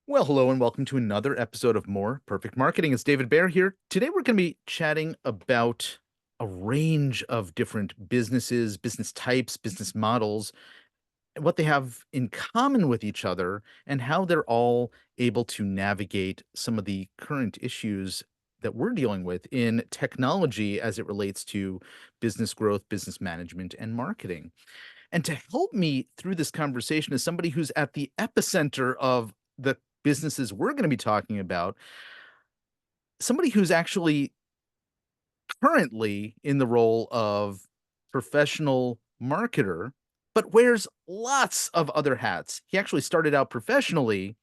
Well, hello and welcome to another episode of More Perfect Marketing. It's David Baer here. Today we're going to be chatting about a range of different businesses, business types, business models, what they have in common with each other, and how they're all able to navigate some of the current issues that we're dealing with in technology as it relates to business growth, business management, and marketing. And to help me through this conversation is somebody who's at the epicenter of the businesses we're going to be talking about, somebody who's actually currently in the role of professional marketer, but wears lots of other hats. He actually started out professionally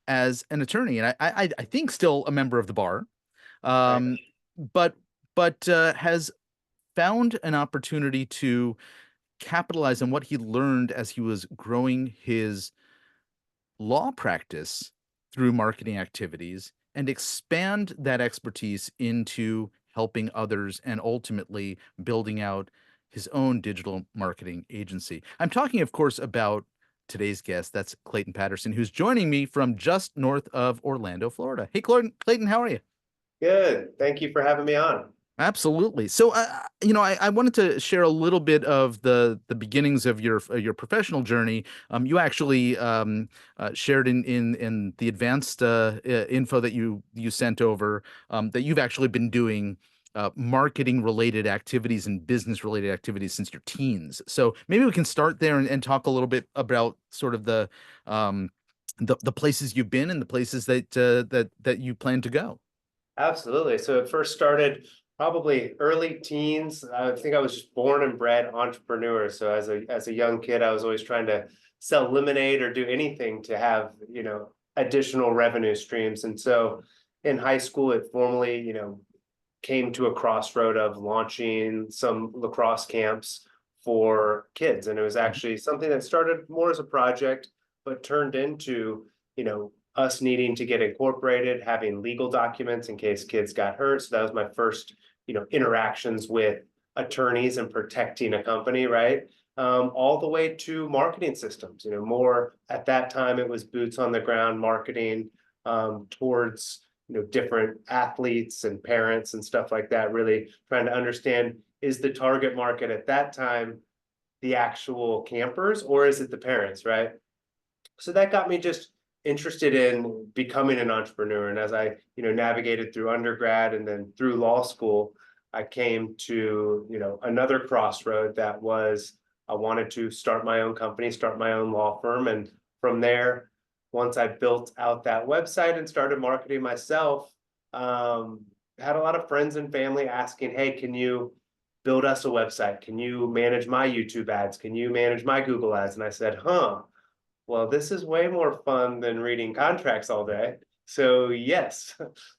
as an attorney, and I think still a member of the bar, Right. um, but has found an opportunity to capitalize on what he learned as he was growing his law practice through marketing activities and expand that expertise into helping others and ultimately building out his own digital marketing agency. I'm talking, of course, about today's guest. That's Clayton Patterson, who's joining me from just north of Orlando, Florida. Hey, Clayton, how are you? Good. Thank you for having me on. Absolutely. So, I wanted to share a little bit of the beginnings of your professional journey. You actually shared in the advanced info that you sent over that you've actually been doing marketing related activities and business related activities since your teens. So maybe we can start there and talk a little bit about sort of um, the places you've been and the places that you plan to go. Absolutely. So it first started probably early teens. I think I was just born and bred entrepreneur. So as a young kid, I was always trying to sell lemonade or do anything to have, additional revenue streams. And so in high school, it formally, came to a crossroad of launching some lacrosse camps for kids. And it was Mhm. actually something that started more as a project, but turned into, us needing to get incorporated, having legal documents in case kids got hurt. So that was my first, interactions with attorneys and protecting a company, right? All the way to marketing systems, more at that time, it was boots on the ground marketing towards different athletes and parents and stuff like that, really trying to understand, is the target market at that time the actual campers or is it the parents, right? So that got me just interested in becoming an entrepreneur. And as I, navigated through undergrad and then through law school, I came to, another crossroad that was I wanted to start my own company, start my own law firm. And from there, once I built out that website and started marketing myself, had a lot of friends and family asking, hey, can you build us a website? Can you manage my YouTube ads? Can you manage my Google ads? And I said, well, this is way more fun than reading contracts all day. So yes,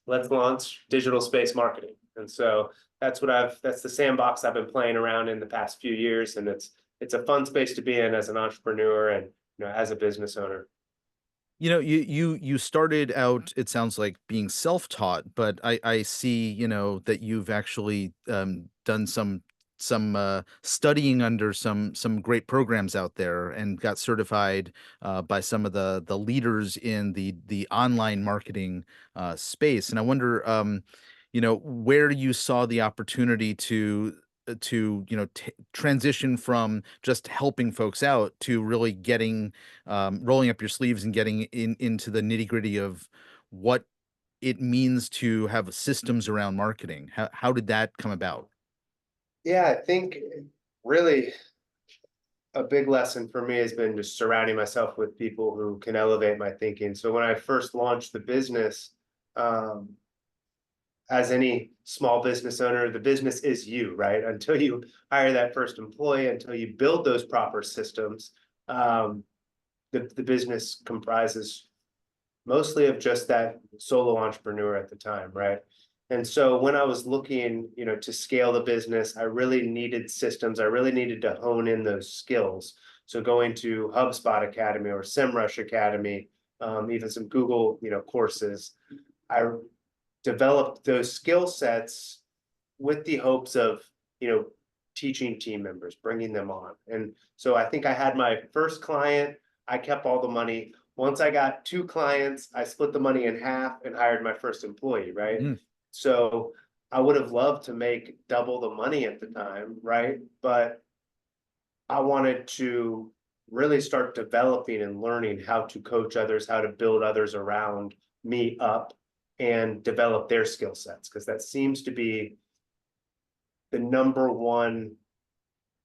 let's launch digital space marketing. And so that's the sandbox I've been playing around in the past few years. And it's a fun space to be in as an entrepreneur and as a business owner. You started out, it sounds like being self-taught, but I see, that you've actually done some studying under some great programs out there and got certified by some of the leaders in the online marketing space. And I wonder, where you saw the opportunity to transition from just helping folks out to really getting rolling up your sleeves and getting into the nitty gritty of what it means to have systems around marketing. How did that come about? Yeah, I think really a big lesson for me has been just surrounding myself with people who can elevate my thinking. So when I first launched the business, um, as any small business owner, the business is you, right? Until you hire that first employee, until you build those proper systems, um, the business comprises mostly of just that solo entrepreneur at the time, right? And so when I was looking, to scale the business, I really needed systems. I really needed to hone in those skills. So going to HubSpot Academy or SEMrush Academy, even some Google, courses, I developed those skill sets with the hopes of, teaching team members, bringing them on. And so I think I had my first client. I kept all the money. once I got 2 clients, I split the money in half and hired my first employee, right? Mm. So I would have loved to make double the money at the time, right? But I wanted to really start developing and learning how to coach others, how to build others around me up and develop their skill sets, because that seems to be the number one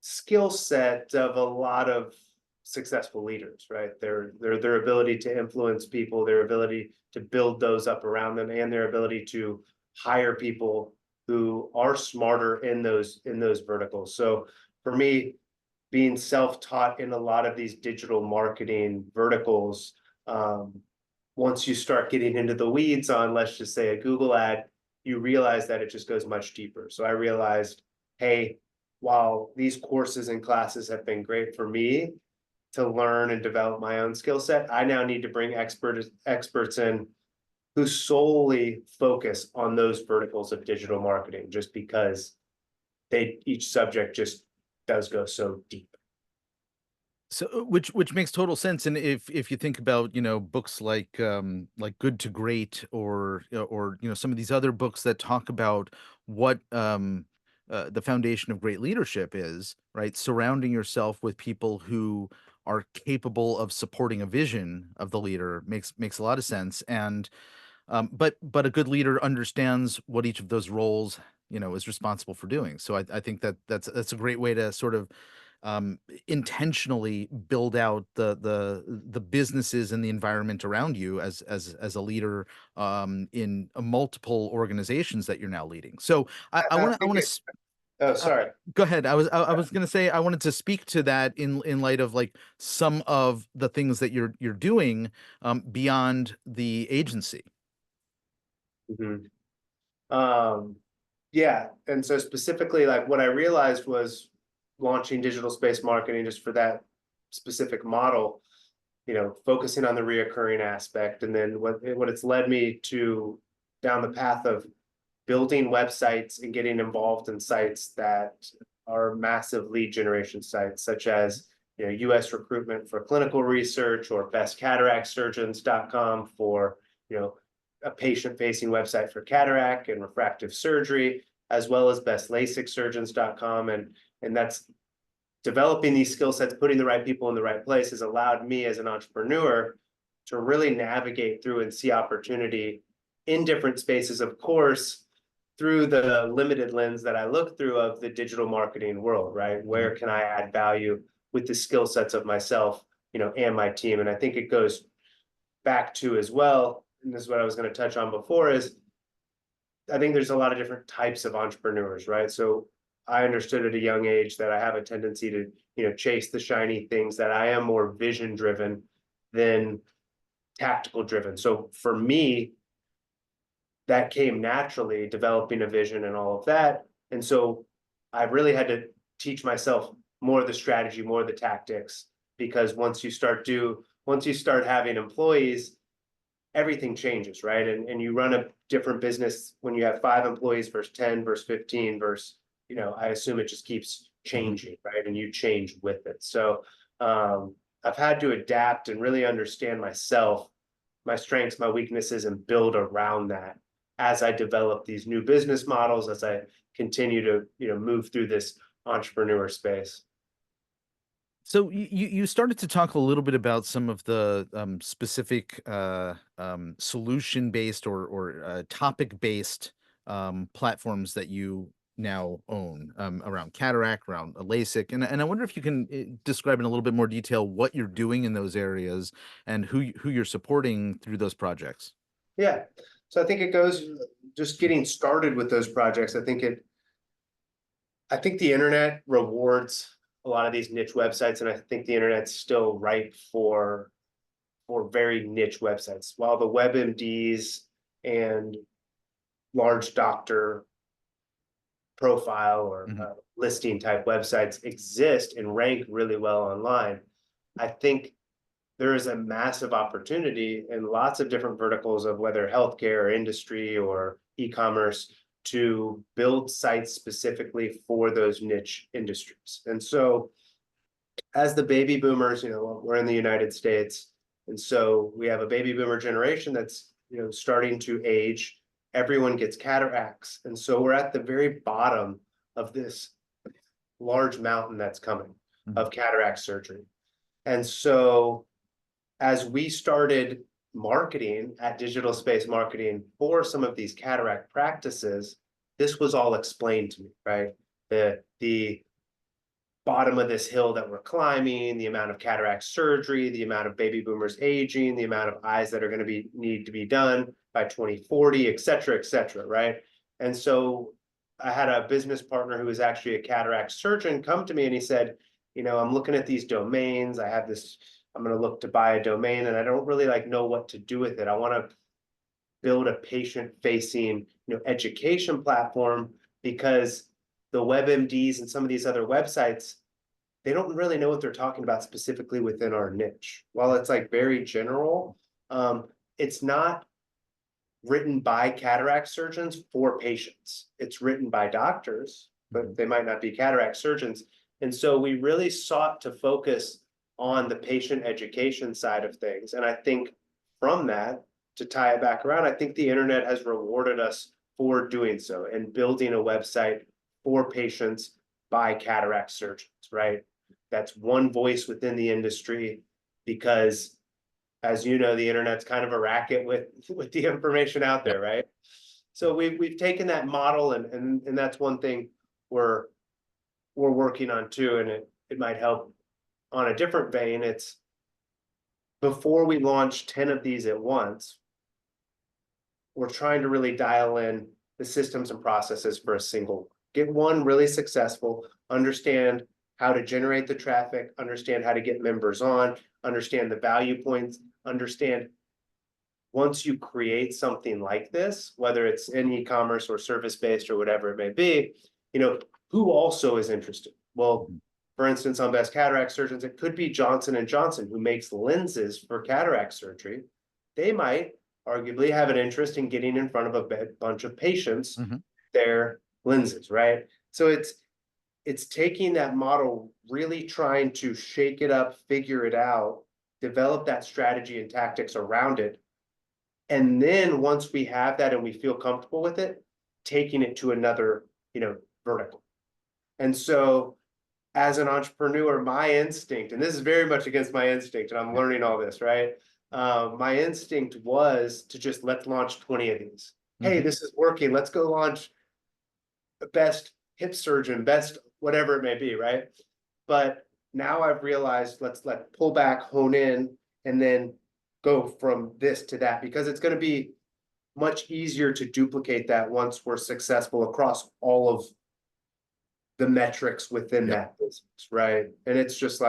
skill set of a lot of successful leaders, right? Their ability to influence people, their ability to build those up around them, and their ability to hire people who are smarter in those verticals. So for me, being self-taught in a lot of these digital marketing verticals, um, once you start getting into the weeds on, let's just say, a Google ad, you realize that it just goes much deeper. So I realized, hey, while these courses and classes have been great for me to learn and develop my own skill set, I now need to bring experts in who solely focus on those verticals of digital marketing, just because each subject just does go so deep. So, which makes total sense, and if you think about, books like Good to Great, or some of these other books that talk about what the foundation of great leadership is, right? Surrounding yourself with people who are capable of supporting a vision of the leader makes a lot of sense, and but a good leader understands what each of those roles is responsible for doing. So I think that's a great way to sort of um, intentionally build out the businesses and the environment around you as a leader in multiple organizations that you're now leading. So I I want to I think want it, to oh, sorry. go ahead. I was going to say I wanted to speak to that in light of like some of the things that you're doing beyond the agency. Mhm. Um, yeah, and so specifically, like what I realized was launching digital space marketing just for that specific model, focusing on the reoccurring aspect, and then what it's led me to down the path of building websites and getting involved in sites that are massive lead generation sites, such as US recruitment for clinical research, or bestcataractsurgeons.com for you know a patient-facing website for cataract and refractive surgery, as well as bestlasixsurgeons.com. And that's developing these skill sets, putting the right people in the right place, has allowed me as an entrepreneur to really navigate through and see opportunity in different spaces, of course, through the limited lens that I look through of the digital marketing world, right? Mhm. Where can I add value with the skill sets of myself, and my team? And I think it goes back to as well, and this is what I was going to touch on before, is I think there's a lot of different types of entrepreneurs, right? So I understood at a young age that I have a tendency to, chase the shiny things, that I am more vision driven than tactical driven. So for me, that came naturally, developing a vision and all of that. And so I really had to teach myself more of the strategy, more of the tactics, because once you start having employees, everything changes, right? And you run a different business when you have 5 employees versus 10 versus 15 versus, I assume it just keeps Mhm. changing, right? And you change with it. So I've had to adapt and really understand myself, my strengths, my weaknesses, and build around that as I develop these new business models, as I continue to, move through this entrepreneur space. So you started to talk a little bit about some of the specific solution based or topic based platforms that you now own around cataract, around LASIK, and I wonder if you can describe in a little bit more detail what you're doing in those areas and who you're supporting through those projects. Yeah. So I think it goes just getting started with those projects. I think the internet rewards a lot of these niche websites, and I think the internet's still ripe for very niche websites. While the WebMDs and large doctor profile or Mhm. listing type websites exist and rank really well online, I think there is a massive opportunity in lots of different verticals of whether healthcare or industry or e-commerce to build sites specifically for those niche industries. And so as the baby boomers, we're in the United States, And so we have a baby boomer generation that's, starting to age. Everyone gets cataracts. And so we're at the very bottom of this large mountain that's coming Mhm. of cataract surgery. And so as we started marketing at Digital Space Marketing for some of these cataract practices, this was all explained to me, right? The bottom of this hill that we're climbing, the amount of cataract surgery, the amount of baby boomers aging, the amount of eyes that are going to need to be done by 2040, et cetera, right? And so I had a business partner who was actually a cataract surgeon come to me and he said, I'm looking at these domains. I have this, I'm going to look to buy a domain and I don't really know what to do with it. I want to build a patient facing, education platform because the WebMDs and some of these other websites, they don't really know what they're talking about specifically within our niche. While it's very general, it's not written by cataract surgeons for patients. It's written by doctors, but they might not be cataract surgeons. And so we really sought to focus on the patient education side of things. And I think from that, to tie it back around, I think the internet has rewarded us for doing so and building a website for patients by cataract surgeons, right? That's one voice within the industry because, as you know, the internet's kind of a racket with the information out Yep. there, right? So we've taken that model and that's one thing we're working on too, and it might help on a different vein. It's before we launch 10 of these at once, we're trying to really dial in the systems and processes for a single. Get one really successful, understand how to generate the traffic, understand how to get members on, understand the value points, understand once you create something like this, whether it's in e-commerce or service-based or whatever it may be, who also is interested? Well, for instance, on Best Cataract Surgeons, it could be Johnson and Johnson, who makes lenses for cataract surgery. They might arguably have an interest in getting in front of a bunch of patients, Mhm. their lenses, right? So it's taking that model, really trying to shake it up, figure it out, develop that strategy and tactics around it. And then once we have that and we feel comfortable with it, taking it to another, vertical. And so as an entrepreneur, my instinct, and this is very much against my instinct, and I'm learning all this, right? My instinct was to just let's launch 20 of these. Hey, Mhm. this is working. Let's go launch the best hip surgeon, best whatever it may be, right? But now I've realized let's pull back, hone in, and then go from this to that because it's going to be much easier to duplicate that once we're successful across all of the metrics within Yep. that business, right? And it's just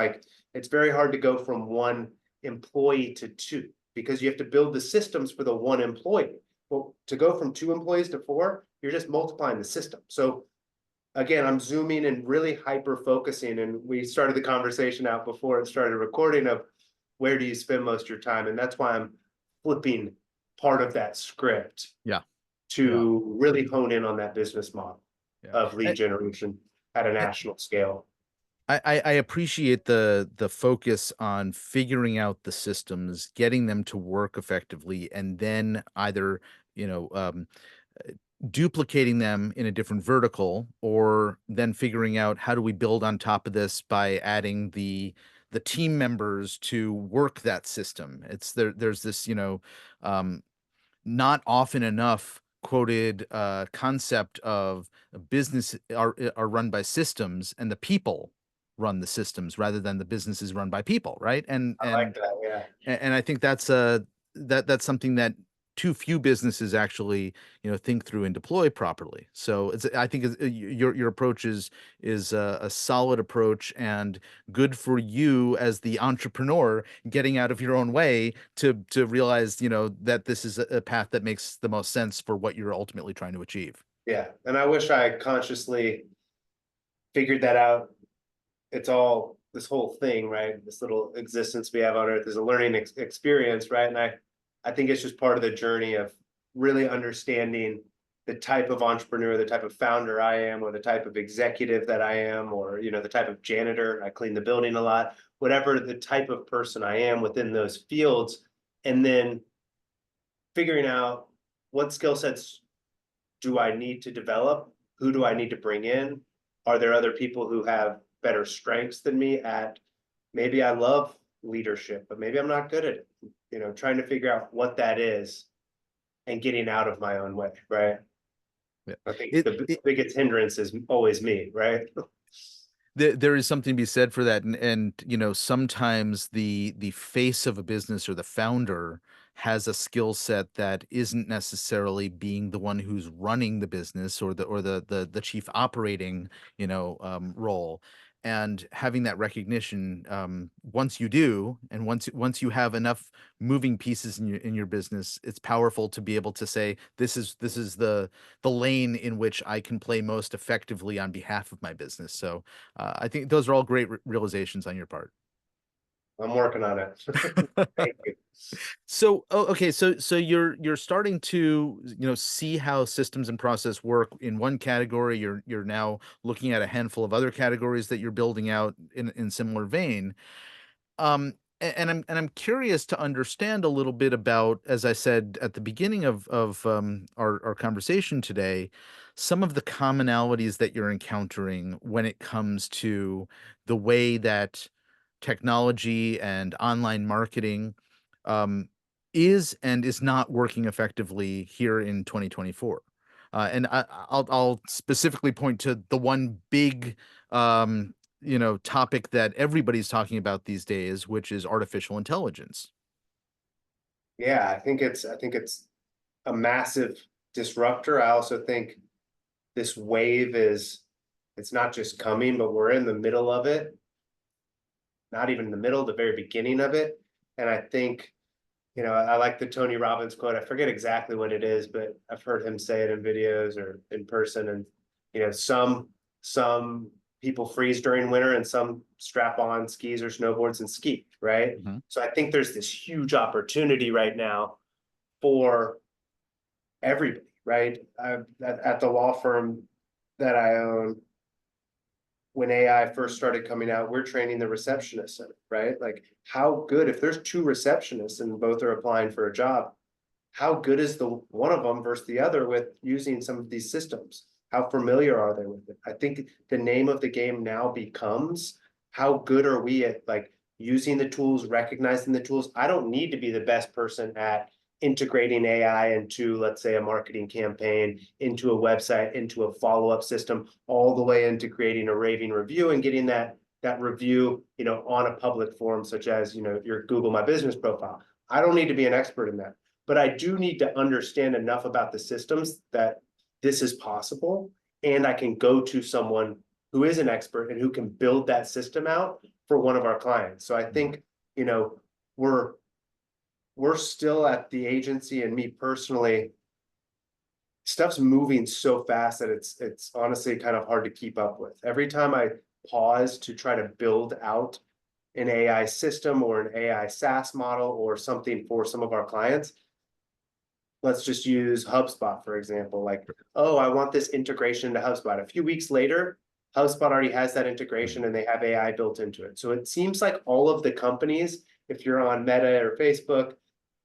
it's very hard to go from one employee to two because you have to build the systems for the one employee. Well, to go from 2 employees to 4, you're just multiplying the system. So again, I'm zooming and really hyper focusing. And we started the conversation out before it started recording of where do you spend most of your time? And that's why I'm flipping part of that script Yeah. Yeah. to really hone in on that business model Yeah. of lead I generation at a I national scale. I appreciate the focus on figuring out the systems, getting them to work effectively, and then either, you know, um, duplicating them in a different vertical, or then figuring out how do we build on top of this by adding the team members to work that system. There's this, um, not often enough quoted concept of a business are run by systems and the people run the systems rather than the businesses run by people, right? And I like that. Yeah. and I think that's something that too few businesses actually, think through and deploy properly. So I think your approach is a solid approach and good for you as the entrepreneur getting out of your own way to realize, that this is a path that makes the most sense for what you're ultimately trying to achieve. Yeah. And I wish I consciously figured that out. It's all this whole thing, right? This little existence we have on earth is a learning experience, right? And I think it's just part of the journey of really understanding the type of entrepreneur, the type of founder I am, or the type of executive that I am, or the type of janitor, I clean the building a lot, whatever the type of person I am within those fields, and then figuring out what skill sets do I need to develop? Who do I need to bring in? Are there other people who have better strengths than me at, maybe I love leadership, but maybe I'm not good at it. Trying to figure out what that is and getting out of my own way, right? Yeah. I think It, the it biggest hindrance is always me, right? there is something to be said for that, and sometimes the face of a business or the founder has a skill set that isn't necessarily being the one who's running the business or the chief operating role, and having that recognition, once you do, and once you have enough moving pieces in your business, it's powerful to be able to say, this is the lane in which I can play most effectively on behalf of my business. So I think those are all great realizations on your part. I'm working on it. Thank you. So, oh, okay, so you're starting to see how systems and process work in one category. You're now looking at a handful of other categories that you're building out in similar vein. And I'm curious to understand a little bit about, as I said at the beginning of our conversation today, some of the commonalities that you're encountering when it comes to the way that technology and online marketing um, is and is not working effectively here in 2024. And I'll specifically point to the one big topic that everybody's talking about these days, which is artificial intelligence. Yeah, I think it's a massive disruptor. I also think this wave is, it's not just coming, but we're in the middle of it. Not even in the middle, the very beginning of it. And I think, I like the Tony Robbins quote. I forget exactly what it is, but I've heard him say it in videos or in person. And some people freeze during winter, and some strap on skis or snowboards and ski, right? Mhm. So I think there's this huge opportunity right now for everybody, right? At the law firm that I own, when AI first started coming out, we're training the receptionists in it, right? Like, how good, if there's two receptionists and both are applying for a job, how good is the one of them versus the other with using some of these systems? How familiar are they with it? I think the name of the game now becomes, how good are we at like using the tools, recognizing the tools? I don't need to be the best person at integrating AI into, let's say, a marketing campaign, into a website, into a follow-up system, all the way into creating a raving review and getting that review, on a public forum, such as, your Google My Business profile. I don't need to be an expert in that, but I do need to understand enough about the systems that this is possible, and I can go to someone who is an expert and who can build that system out for one of our clients. So I think, we're we're still at the agency, and me personally, stuff's moving so fast that it's honestly kind of hard to keep up with. Every time I pause to try to build out an AI system or an AI SaaS model or something for some of our clients, let's just use HubSpot, for example. Like, oh, I want this integration into HubSpot. A few weeks later, HubSpot already has that integration and they have AI built into it. So it seems like all of the companies, if you're on Meta or Facebook,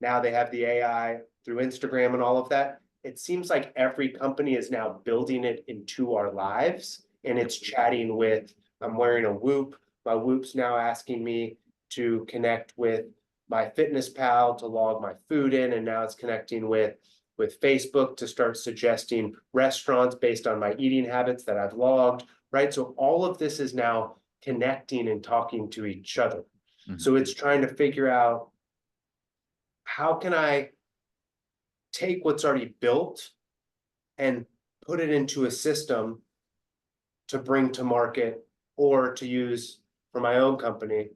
now they have the AI through Instagram and all of that. It seems like every company is now building it into our lives, and it's chatting with, I'm wearing a Whoop. My Whoop's now asking me to connect with my Fitness Pal to log my food in, and now it's connecting with Facebook to start suggesting restaurants based on my eating habits that I've logged, right? So all of this is now connecting and talking to each other. Mhm. So it's trying to figure out, how can I take what's already built and put it into a system to bring to market, or to use for my own company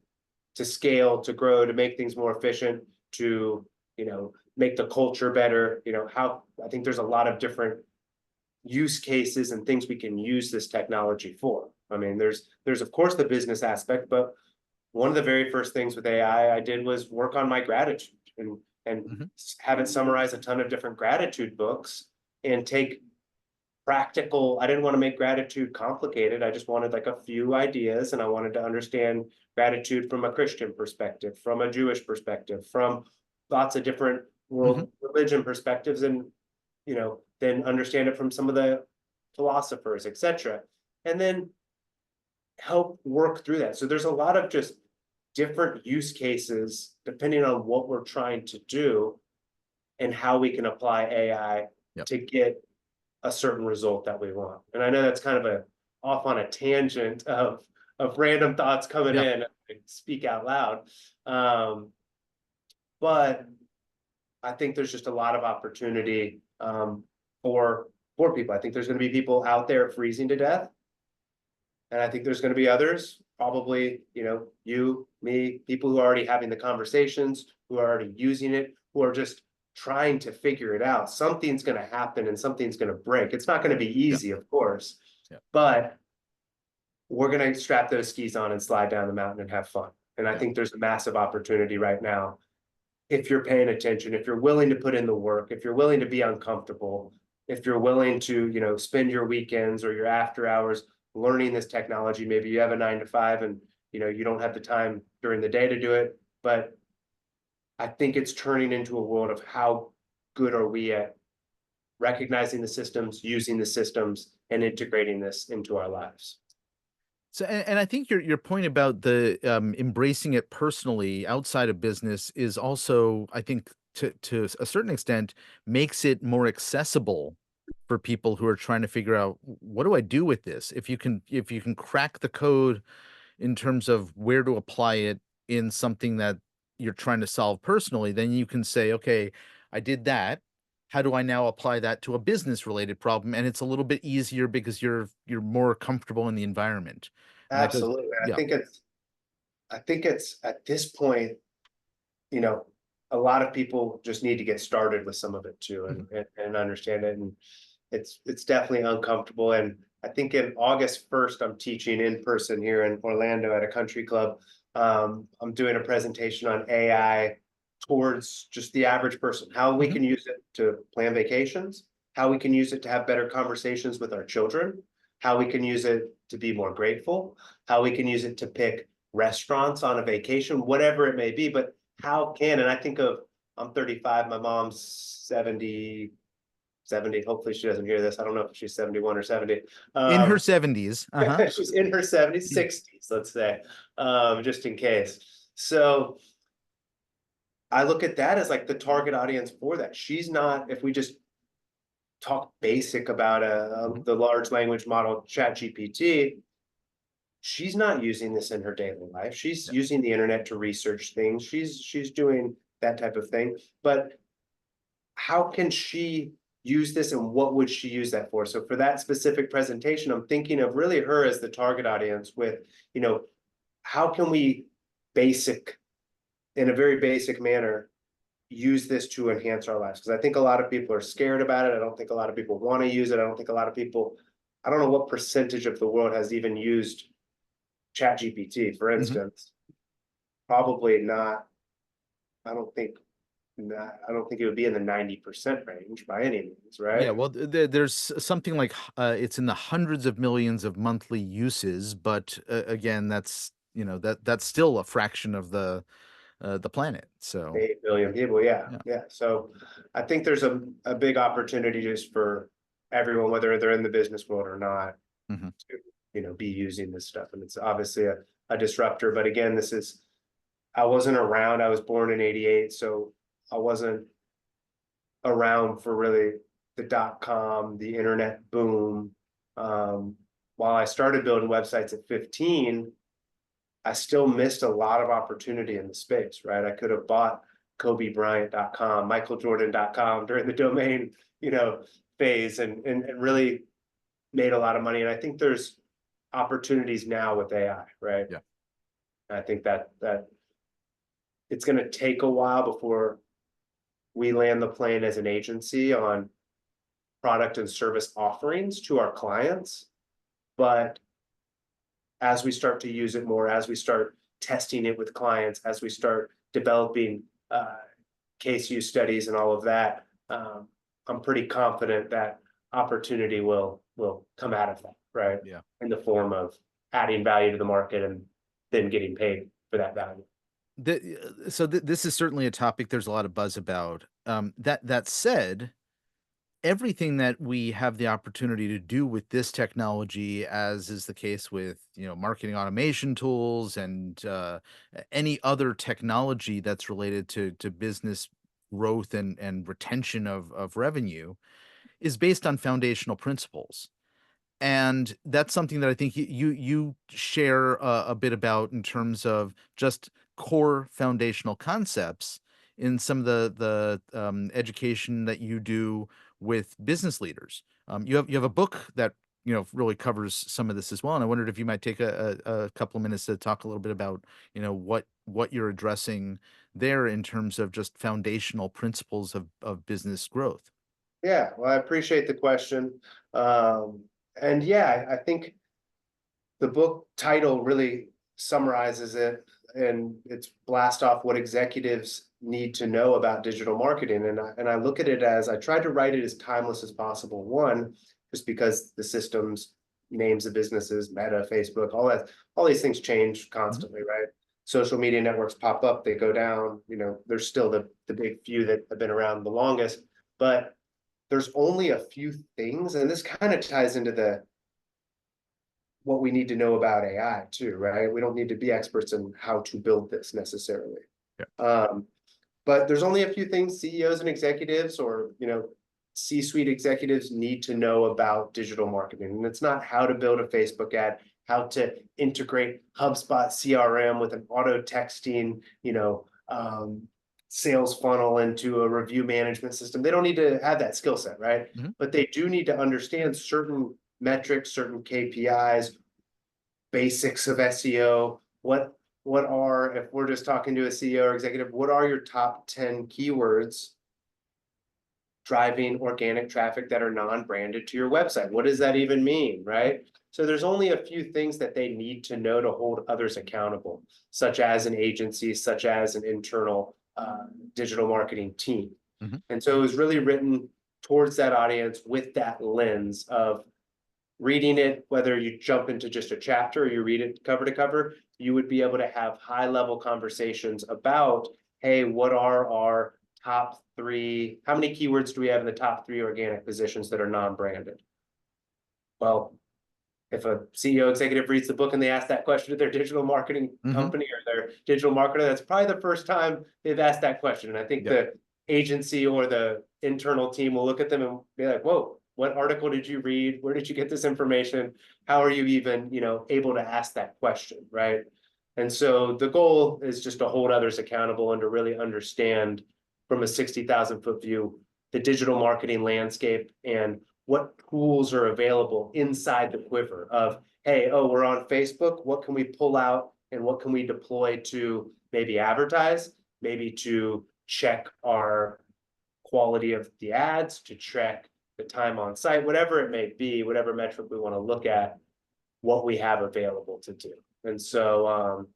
to scale, to grow, to make things more efficient, to, make the culture better. How I think there's a lot of different use cases and things we can use this technology for. I mean, there's of course the business aspect, but one of the very first things with AI I did was work on my gratitude, and Mhm. have it summarize a ton of different gratitude books and take practical. I didn't want to make gratitude complicated. I just wanted like a few ideas, and I wanted to understand gratitude from a Christian perspective, from a Jewish perspective, from lots of different Mhm. world religion perspectives, and then understand it from some of the philosophers, etc. And then help work through that. So there's a lot of just different use cases depending on what we're trying to do and how we can apply AI Yep. to get a certain result that we want. And I know that's kind of a off on a tangent of random thoughts coming Yeah. in. I speak out loud. But I think there's just a lot of opportunity for people. I think there's going to be people out there freezing to death, and I think there's going to be others, probably, you, me, people who are already having the conversations, who are already using it, who are just trying to figure it out. Something's going to happen and something's going to break. It's not going to be Yeah. easy, of course, Yeah. but we're going to strap those skis on and slide down the mountain and have fun. And I Yeah. think there's a massive opportunity right now. If you're paying attention, if you're willing to put in the work, if you're willing to be uncomfortable, if you're willing to, spend your weekends or your after hours learning this technology, maybe you have a 9 to 5 and, you don't have the time during the day to do it. But I think it's turning into a world of how good are we at recognizing the systems, using the systems, and integrating this into our lives. So, and I think your point about the embracing it personally outside of business is also, I think, to a certain extent, makes it more accessible for people who are trying to figure out what do I do with this. If you can crack the code in terms of where to apply it in something that you're trying to solve personally, then you can say, okay, I did that. How do I now apply that to a business related problem? And it's a little bit easier because you're more comfortable in the environment. And that goes, Absolutely. I yeah. think it's I think it's at this point, you know, a lot of people just need to get started with some of it too, Mhm. and understand it. And it's definitely uncomfortable. And I think in August 1st, I'm teaching in person here in Orlando at a country club. I'm doing a presentation on AI towards just the average person, how we Mhm. can use it to plan vacations, how we can use it to have better conversations with our children, how we can use it to be more grateful, how we can use it to pick restaurants on a vacation, whatever it may be. But how can, and I think of, I'm 35, my mom's 70. Hopefully she doesn't hear this. I don't know if she's 71 or 70. In her Um, 70s. Uh-huh. she's in her 70s, 60s, let's say, just in case. So I look at that as like the target audience for that. She's not, if we just talk basic about Mhm. the large language model chat GPT, she's not using this in her daily life. She's Yeah. using the internet to research things. She's doing that type of thing. But how can she use this, and what would she use that for? So for that specific presentation, I'm thinking of really her as the target audience with, you know, how can we basic, in a very basic manner, use this to enhance our lives? Because I think a lot of people are scared about it. I don't think a lot of people want to use it. I don't think a lot of people, I don't know what percentage of the world has even used chat GPT, for Mhm. instance. Probably not. I don't think I don't think it would be in the 90% range by any means, Yeah, right? well, there's something like it's in the hundreds of millions of monthly uses, but again, that's still a fraction of the planet. So 8 billion people, yeah, yeah. yeah. So I think there's a big opportunity just for everyone, whether they're in the business world or not, Mhm. to be using this stuff. And it's obviously a disruptor. But again, I wasn't around. I was born in '88, so I wasn't around for really the .com, the internet boom. Um, while I started building websites at 15, I still missed a lot of opportunity in the space, right? I could have bought KobeBryant.com, MichaelJordan.com during the domain, phase, and really made a lot of money. And I think there's opportunities now with AI, right? Yeah. I think that it's going to take a while before we land the plane as an agency on product and service offerings to our clients. But as we start to use it more, as we start testing it with clients, as we start developing case use studies and all of that, I'm pretty confident that opportunity will come out of that, right? Yeah. In the form of adding value to the market and then getting paid for that value. This is certainly a topic there's a lot of buzz about. That said, everything that we have the opportunity to do with this technology, as is the case with, marketing automation tools and any other technology that's related to business growth and retention of revenue, is based on foundational principles. And that's something that I think you share a bit about in terms of just core foundational concepts in some of the education that you do with business leaders. You have a book that really covers some of this as well, and I wondered if you might take a couple of minutes to talk a little bit about what you're addressing there in terms of just foundational principles of business growth. Yeah, well, I appreciate the question. And yeah, I think the book title really summarizes it, and it's blast off what executives need to know about digital marketing. And I look at it as, I tried to write it as timeless as possible. One, just because the systems, names of businesses, Meta, Facebook, all these things change Mhm. constantly, right? Social media networks pop up, they go down. There's still the big few that have been around the longest, but there's only a few things, and this kind of ties into the what we need to know about AI too, right? We don't need to be experts in how to build this necessarily. Yeah. Um, but there's only a few things CEOs and executives, or C-suite executives, need to know about digital marketing. And it's not how to build a Facebook ad, how to integrate HubSpot CRM with an auto texting, sales funnel into a review management system. They don't need to have that skill set, right? Mhm. But they do need to understand certain metrics, certain KPIs, basics of SEO. What are, if we're just talking to a CEO or executive, what are your top 10 keywords driving organic traffic that are non-branded to your website? What does that even mean, right? So there's only a few things that they need to know to hold others accountable, such as an agency, such as an internal digital marketing team. Mhm. And so it was really written towards that audience with that lens of reading it, whether you jump into just a chapter or you read it cover to cover, you would be able to have high level conversations about, hey, what are our top three? How many keywords do we have in the top three organic positions that are non-branded? Well, if a CEO executive reads the book and they ask that question to their digital marketing Mhm. company or their digital marketer, that's probably the first time they've asked that question. And I think Yeah. the agency or the internal team will look at them and be like, whoa, what article did you read? Where did you get this information? How are you even, able to ask that question, right? And so the goal is just to hold others accountable and to really understand from a 60,000 foot view the digital marketing landscape and what tools are available inside the quiver of, hey, oh, we're on Facebook. What can we pull out and what can we deploy to maybe advertise, maybe to check our quality of the ads, to check the time on site, whatever it may be, whatever metric we want to look at, what we have available to do. And so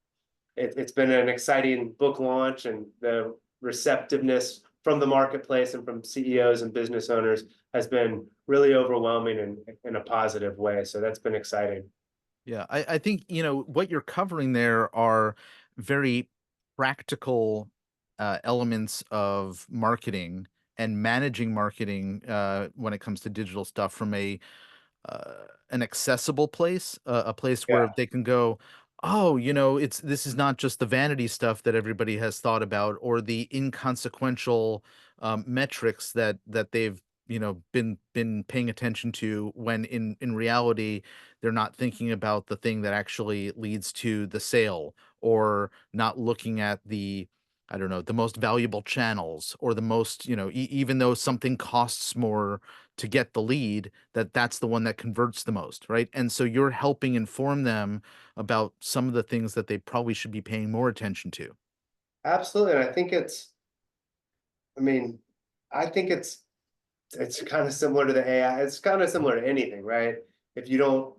it's been an exciting book launch, and the receptiveness from the marketplace and from CEOs and business owners has been really overwhelming in a positive way. So that's been exciting. Yeah, I think, what you're covering there are very practical elements of marketing and managing marketing when it comes to digital stuff from an accessible place, a place where Yeah, they can go, "Oh, this is not just the vanity stuff that everybody has thought about or the inconsequential, metrics that they've, been paying attention to when in reality, they're not thinking about the thing that actually leads to the sale or not looking at the, I don't know, the most valuable channels or the most, even though something costs more to get the lead, that's the one that converts the most, right? And so you're helping inform them about some of the things that they probably should be paying more attention to. absolutely. And I mean, I think it's kind of similar to the AI. It's kind of Mhm. similar to anything, right? If you don't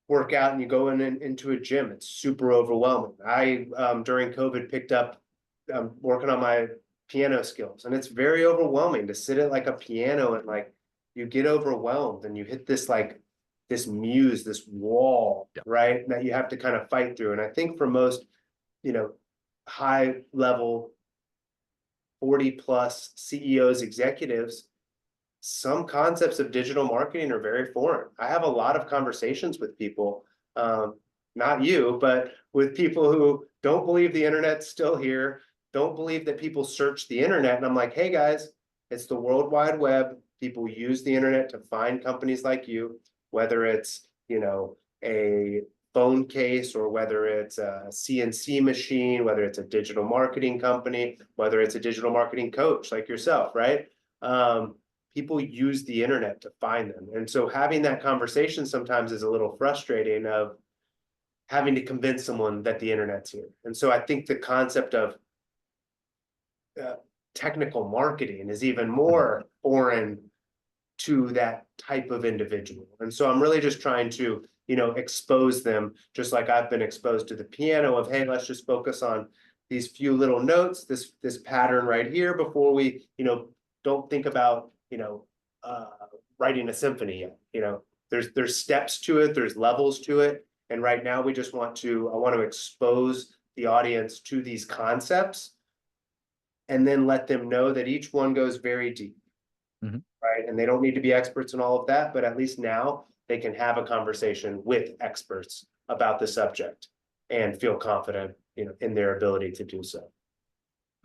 work out and you go into a gym, it's super overwhelming. I during COVID picked up working on my piano skills, and it's very overwhelming to sit at like a piano and like you get overwhelmed and you hit this like this muse, this wall, Yeah. right? That you have to kind of fight through. And I think for most, you know, high level 40 plus CEOs, executives, some concepts of digital marketing are very foreign. I have a lot of conversations with people, not you, but with people who don't believe the internet's still here, don't believe that people search the internet. And I'm like, hey guys, it's the World Wide Web. People use the internet to find companies like you, whether it's, a phone case or whether it's a CNC machine, whether it's a digital marketing company, whether it's a digital marketing coach like yourself, right? People use the internet to find them. And so having that conversation sometimes is a little frustrating of having to convince someone that the internet's here. And so I think the concept of uh, technical marketing is even Mhm. more foreign to that type of individual. And so I'm really just trying to, expose them, just like I've been exposed to the piano of, hey, let's just focus on these few little notes, this pattern right here before we, don't think about, uh, writing a symphony yet. There's steps to it, there's levels to it. And right now I want to expose the audience to these concepts and then let them know that each one goes very deep, Mhm. right? And they don't need to be experts in all of that, but at least now they can have a conversation with experts about the subject and feel confident, in their ability to do so.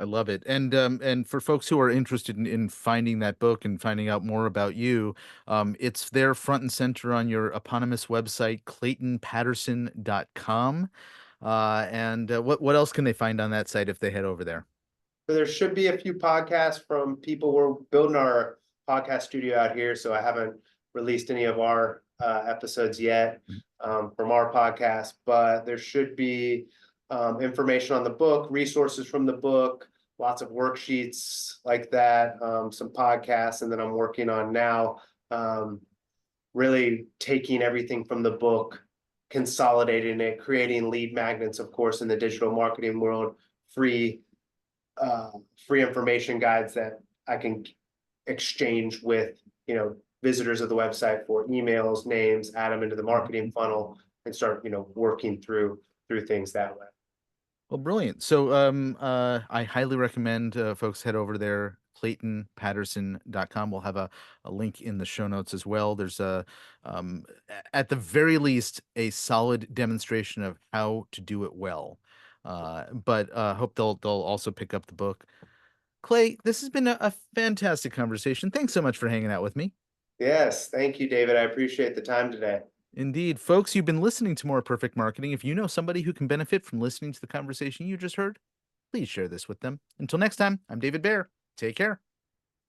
I love it. And for folks who are interested in finding that book and finding out more about you, it's there front and center on your eponymous website, claytonpatterson.com. And what else can they find on that site if they head over there? So there should be a few podcasts from people. We're building our podcast studio out here, so I haven't released any of our episodes yet Mhm. from our podcast, but there should be information on the book, resources from the book, lots of worksheets like that, some podcasts, and then I'm working on now um, really taking everything from the book, consolidating it, creating lead magnets, of course, in the digital marketing world, free uh, free information guides that I can exchange with, visitors of the website for emails, names, add them into the Mhm. marketing funnel and start, working through things that way. Well, brilliant. So I highly recommend folks head over there, claytonpatterson.com. We'll have a link in the show notes as well. There's at the very least, a solid demonstration of how to do it well. But hope they'll also pick up the book. Clay, this has been a fantastic conversation. Thanks so much for hanging out with me. Yes, thank you, David. I appreciate the time today. Indeed. Folks, you've been listening to More Perfect Marketing. If you know somebody who can benefit from listening to the conversation you just heard, please share this with them. Until next time, I'm David Baer. Take care.